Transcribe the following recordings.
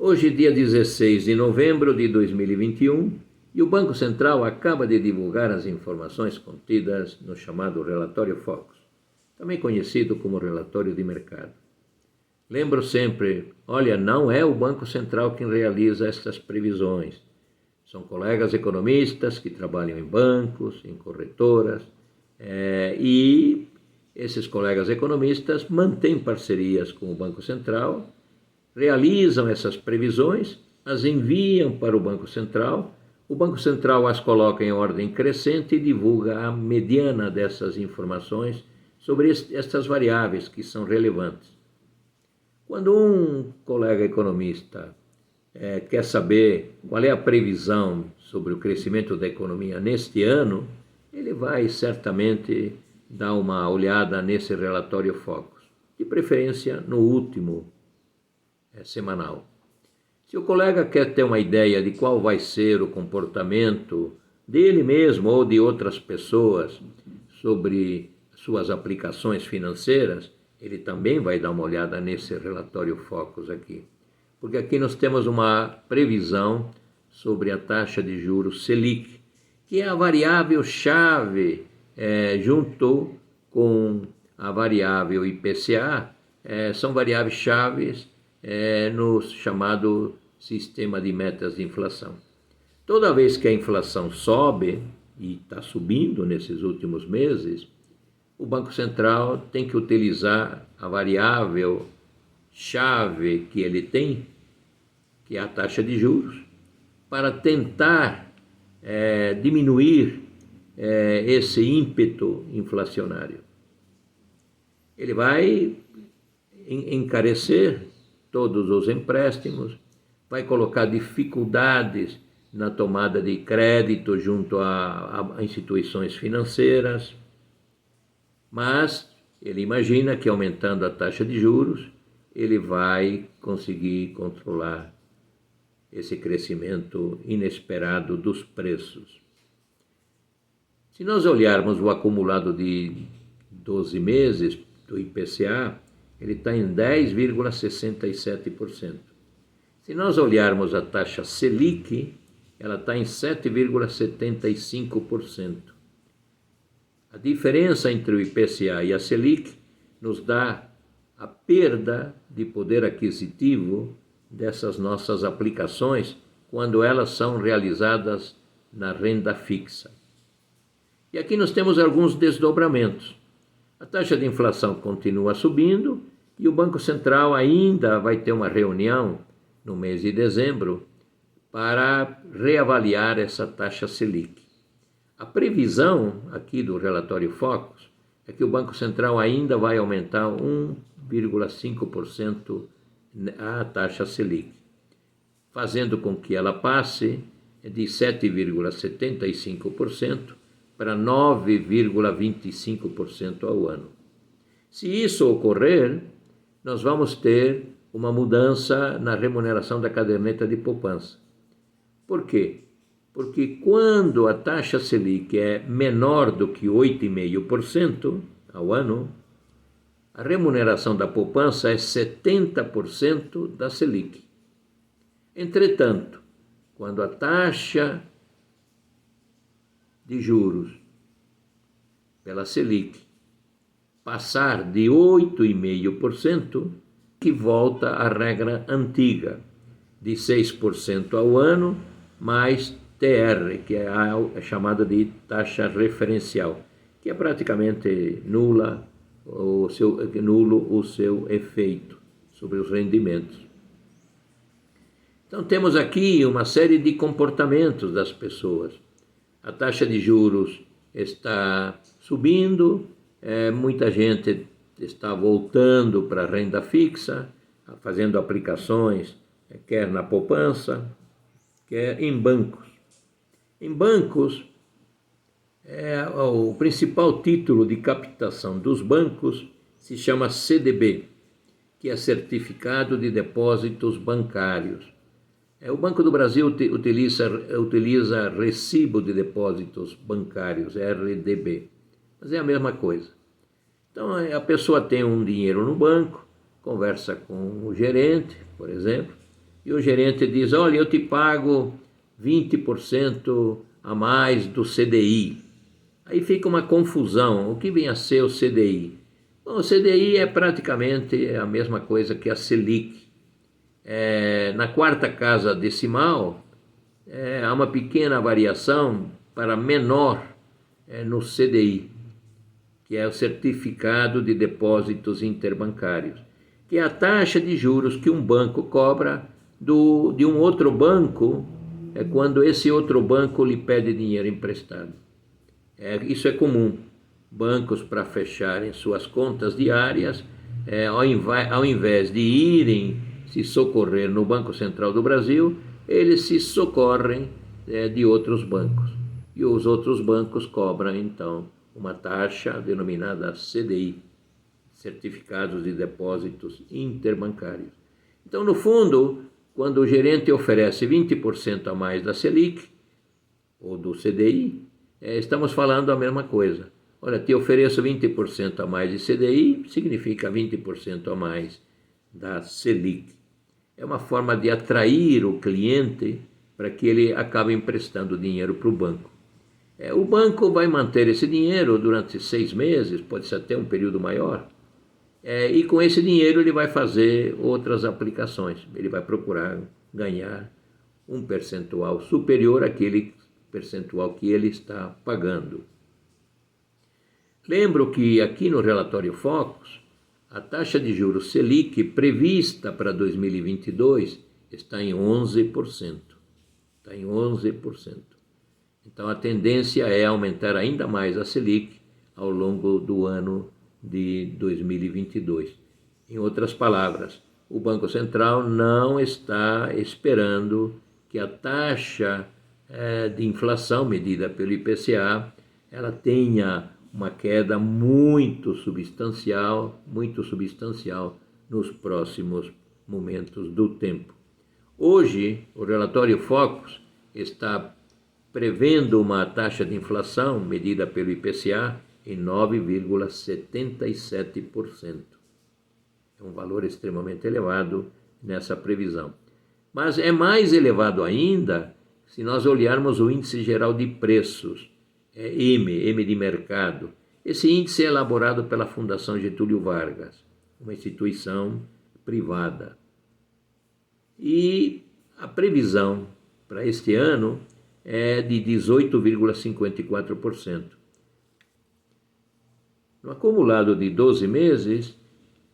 Hoje, dia 16 de novembro de 2021, e o Banco Central acaba de divulgar as informações contidas no chamado Relatório Focus, também conhecido como Relatório de Mercado. Lembro sempre, olha, não é o Banco Central quem realiza estas previsões. São colegas economistas que trabalham em bancos, em corretoras, e esses colegas economistas mantêm parcerias com o Banco Central, realizam essas previsões, as enviam para o Banco Central as coloca em ordem crescente e divulga a mediana dessas informações sobre estas variáveis que são relevantes. Quando um colega economista quer saber qual é a previsão sobre o crescimento da economia neste ano, ele vai certamente dar uma olhada nesse relatório Focus, de preferência no último semanal. Se o colega quer ter uma ideia de qual vai ser o comportamento dele mesmo ou de outras pessoas sobre suas aplicações financeiras, ele também vai dar uma olhada nesse relatório Focus aqui. Porque aqui nós temos uma previsão sobre a taxa de juros Selic, que é a variável-chave junto com a variável IPCA, são variáveis-chave no chamado sistema de metas de inflação. Toda vez que a inflação sobe, e está subindo nesses últimos meses, o Banco Central tem que utilizar a variável-chave que ele tem, que é a taxa de juros, para tentar diminuir esse ímpeto inflacionário. Ele vai encarecer todos os empréstimos, vai colocar dificuldades na tomada de crédito junto a instituições financeiras, mas ele imagina que aumentando a taxa de juros, ele vai conseguir controlar esse crescimento inesperado dos preços. Se nós olharmos o acumulado de 12 meses do IPCA, ele está em 10,67%. Se nós olharmos a taxa Selic, ela está em 7,75%. A diferença entre o IPCA e a Selic nos dá a perda de poder aquisitivo dessas nossas aplicações quando elas são realizadas na renda fixa. E aqui nós temos alguns desdobramentos. A taxa de inflação continua subindo e o Banco Central ainda vai ter uma reunião no mês de dezembro para reavaliar essa taxa Selic. A previsão aqui do relatório Focus é que o Banco Central ainda vai aumentar 1,5% a taxa Selic, fazendo com que ela passe de 7,75% para 9,25% ao ano. Se isso ocorrer, nós vamos ter uma mudança na remuneração da caderneta de poupança. Por quê? Porque quando a taxa Selic é menor do que 8,5% ao ano, a remuneração da poupança é 70% da Selic. Entretanto, quando a taxa de juros pela Selic passar de 8,5%, que volta à regra antiga de 6% ao ano, mais TR, que é a chamada de taxa referencial, que é praticamente nulo o seu efeito sobre os rendimentos. Então temos aqui uma série de comportamentos das pessoas. A taxa de juros está subindo, muita gente está voltando para a renda fixa, fazendo aplicações, quer na poupança, quer em bancos. Em bancos, o principal título de captação dos bancos se chama CDB, que é Certificado de Depósitos Bancários. O Banco do Brasil utiliza Recibo de Depósitos Bancários, RDB, mas é a mesma coisa. Então, a pessoa tem um dinheiro no banco, conversa com o gerente, por exemplo, e o gerente diz, olha, eu te pago 20% a mais do CDI. Aí fica uma confusão, o que vem a ser o CDI? Bom, o CDI é praticamente a mesma coisa que a Selic. Na quarta casa decimal, há uma pequena variação para menor no CDI, que é o Certificado de Depósitos Interbancários, que é a taxa de juros que um banco cobra de um outro banco quando esse outro banco lhe pede dinheiro emprestado. Isso é comum. Bancos, para fecharem suas contas diárias, ao invés de irem se socorrer no Banco Central do Brasil, eles se socorrem de outros bancos. E os outros bancos cobram, então, uma taxa denominada CDI, Certificados de Depósitos Interbancários. Então, no fundo, quando o gerente oferece 20% a mais da Selic, ou do CDI, estamos falando a mesma coisa. Olha, te ofereço 20% a mais de CDI, significa 20% a mais da Selic. É uma forma de atrair o cliente para que ele acabe emprestando dinheiro para o banco. O banco vai manter esse dinheiro durante 6 meses, pode ser até um período maior, e com esse dinheiro ele vai fazer outras aplicações. Ele vai procurar ganhar um percentual superior àquele percentual que ele está pagando. Lembro que aqui no relatório Focus, a taxa de juros Selic prevista para 2022 está em 11%. Está em 11%. Então a tendência é aumentar ainda mais a Selic ao longo do ano de 2022. Em outras palavras, o Banco Central não está esperando que a taxa de inflação medida pelo IPCA ela tenha uma queda muito substancial nos próximos momentos do tempo. Hoje, o relatório Focus está prevendo uma taxa de inflação medida pelo IPCA em 9,77%. É um valor extremamente elevado nessa previsão. Mas é mais elevado ainda se nós olharmos o Índice Geral de Preços, M de mercado. Esse índice é elaborado pela Fundação Getúlio Vargas, uma instituição privada. E a previsão para este ano é de 18,54%. No acumulado de 12 meses,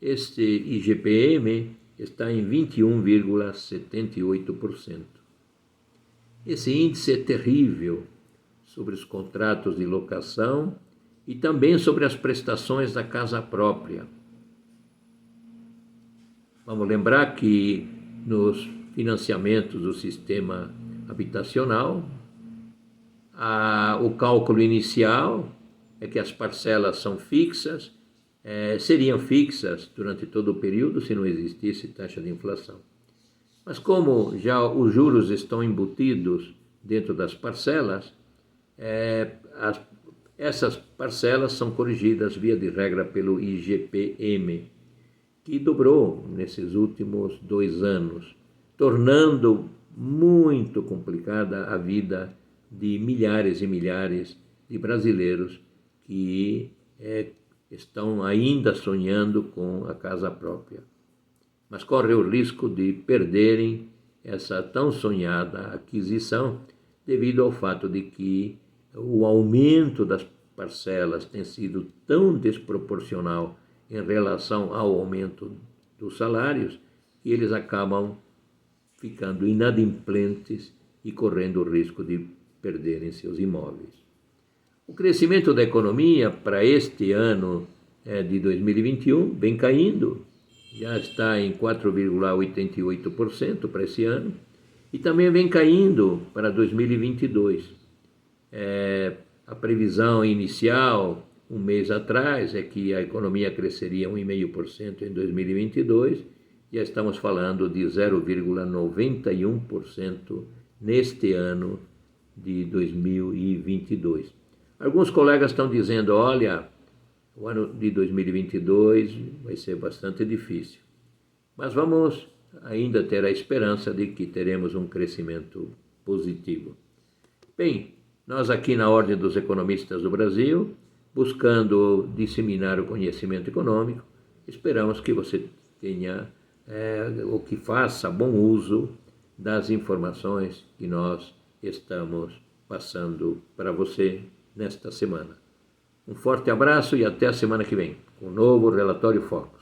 este IGPM está em 21,78%. Esse índice é terrível sobre os contratos de locação e também sobre as prestações da casa própria. Vamos lembrar que nos financiamentos do sistema habitacional, o cálculo inicial é que as parcelas são fixas, seriam fixas durante todo o período se não existisse taxa de inflação. Mas como já os juros estão embutidos dentro das parcelas, essas parcelas são corrigidas via de regra pelo IGPM, que dobrou nesses últimos 2 anos, tornando muito complicada a vida de milhares e milhares de brasileiros que estão ainda sonhando com a casa própria. Mas corre o risco de perderem essa tão sonhada aquisição devido ao fato de que o aumento das parcelas tem sido tão desproporcional em relação ao aumento dos salários que eles acabam ficando inadimplentes e correndo o risco de perderem seus imóveis. O crescimento da economia para este ano de 2021 vem caindo, já está em 4,88% para esse ano, e também vem caindo para 2022. A previsão inicial, um mês atrás, é que a economia cresceria 1,5% em 2022, já estamos falando de 0,91% neste ano de 2022. Alguns colegas estão dizendo, olha, o ano de 2022 vai ser bastante difícil. Mas vamos ainda ter a esperança de que teremos um crescimento positivo. Bem, nós aqui na Ordem dos Economistas do Brasil, buscando disseminar o conhecimento econômico, esperamos que você tenha ou que faça bom uso das informações que nós estamos passando para você nesta semana. Um forte abraço e até a semana que vem, com um novo Relatório Focus.